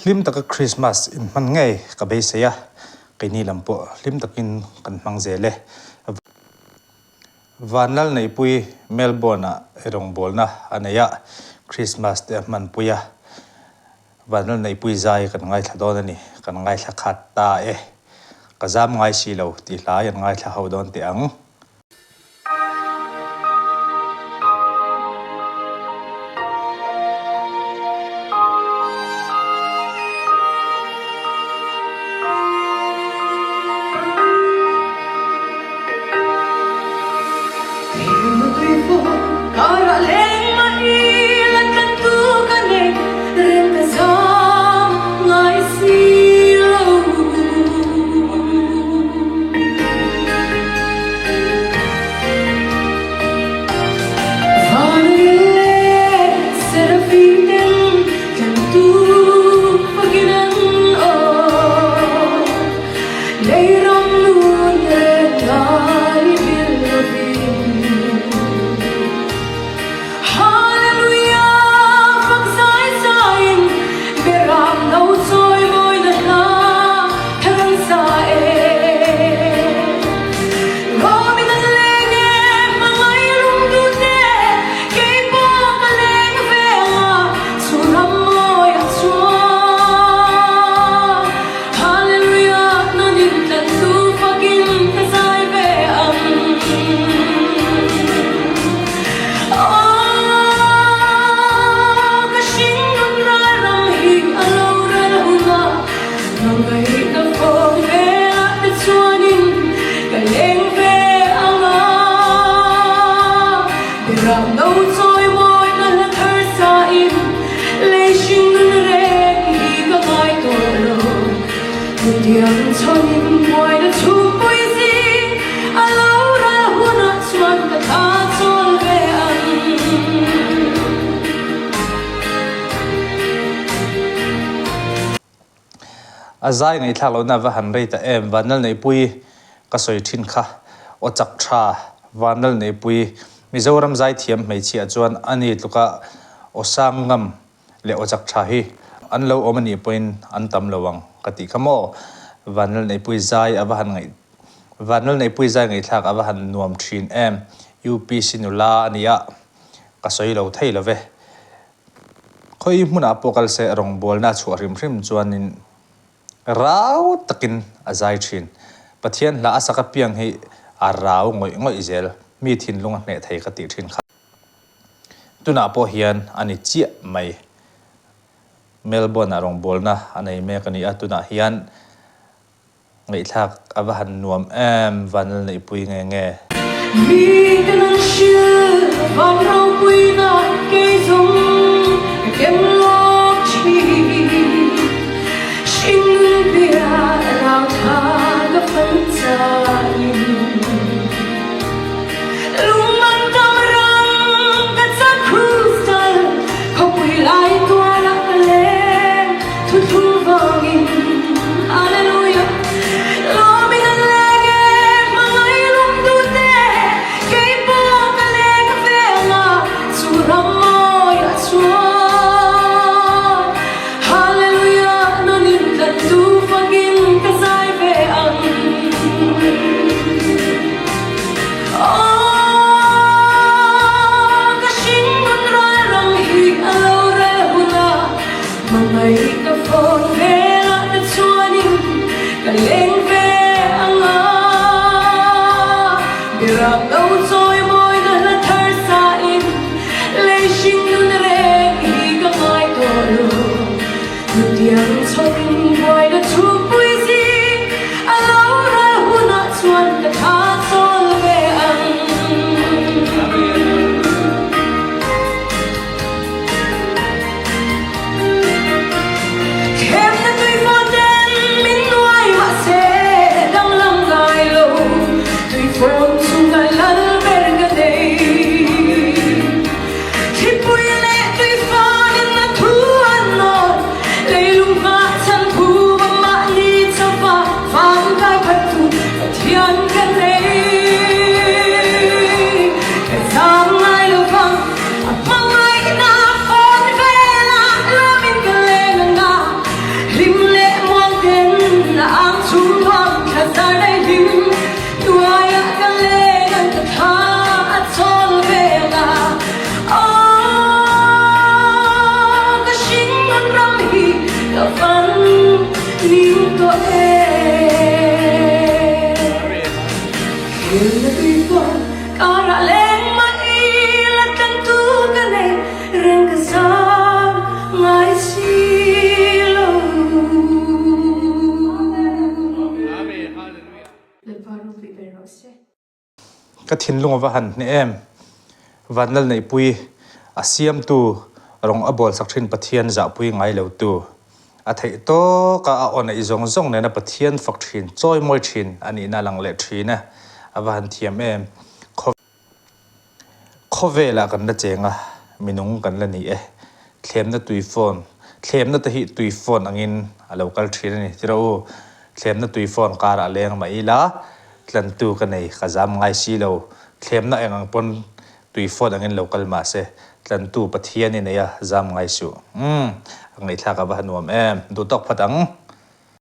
lim taka Christmas in man ngai ka be se ya kai ni lampo lim takin kan mang zele Vanlalneihpuii Melbourne Rawnggbawlna anaya Christmas te man puya Vanlalneihpuii zai kan ngai thadon ani kan ngai thakhat ta ka zam ngai silo ti hla yan ngai thla hodon te ang azai ngai thak lo na va han rei ta Vanlalneihpuii ka soi thin kha o chak tha Vanlalneihpuii Mizoram zai thiam mei chia chuan ani tluka o sangam le o chak tha hi an lo omani point an tam lowang kati khamo Vanlalneihpuii zai ava han ngai Vanlalneihpuii zai ngai thak ava han nuam thin UPC nula ania ka soi lo thei love khoi hmuna pokal se Rawnggbawlna chu rim chuanin raw takin azai thin Pathian la asaka piang hi a raw ngoi zel mi Thinlung hneh thei ka ti thin kha tuna po hian ani chia mai Melbourne Rawnggbawlna anei me kani atuna hian ngai thak ava han nuam Vanlalneihpuii nge mi kan shia van rau pui na ke zum kem lo chi shin bia rao tha ga phan sa lung man tam rang ka sa crystal ko pui lai tua la le thu thu vangin hallelujah lo mi na lung ka Thinlung va han ne em Vanlalneihpuii asiam tu Rawng a bawl sak thin Pathian zahpui ngailo tu a thei to ka a on i zong zong ne na Pathian fak thin choi moi thin ani na lang le thina awan thiam em khovela kan na chenga minung kan la ni e thlemna tui phone thlemna ta hi tui phone angin a local thina ni tiro thlemna tui phone kar a leng mai la tlan tu ka nei ka zam ngai si lo thlemna engang pon tui phone angin local ma se tlan tu Pathian ni ne ya zam ngai su ngai thla ka ba nuam em du tok phatang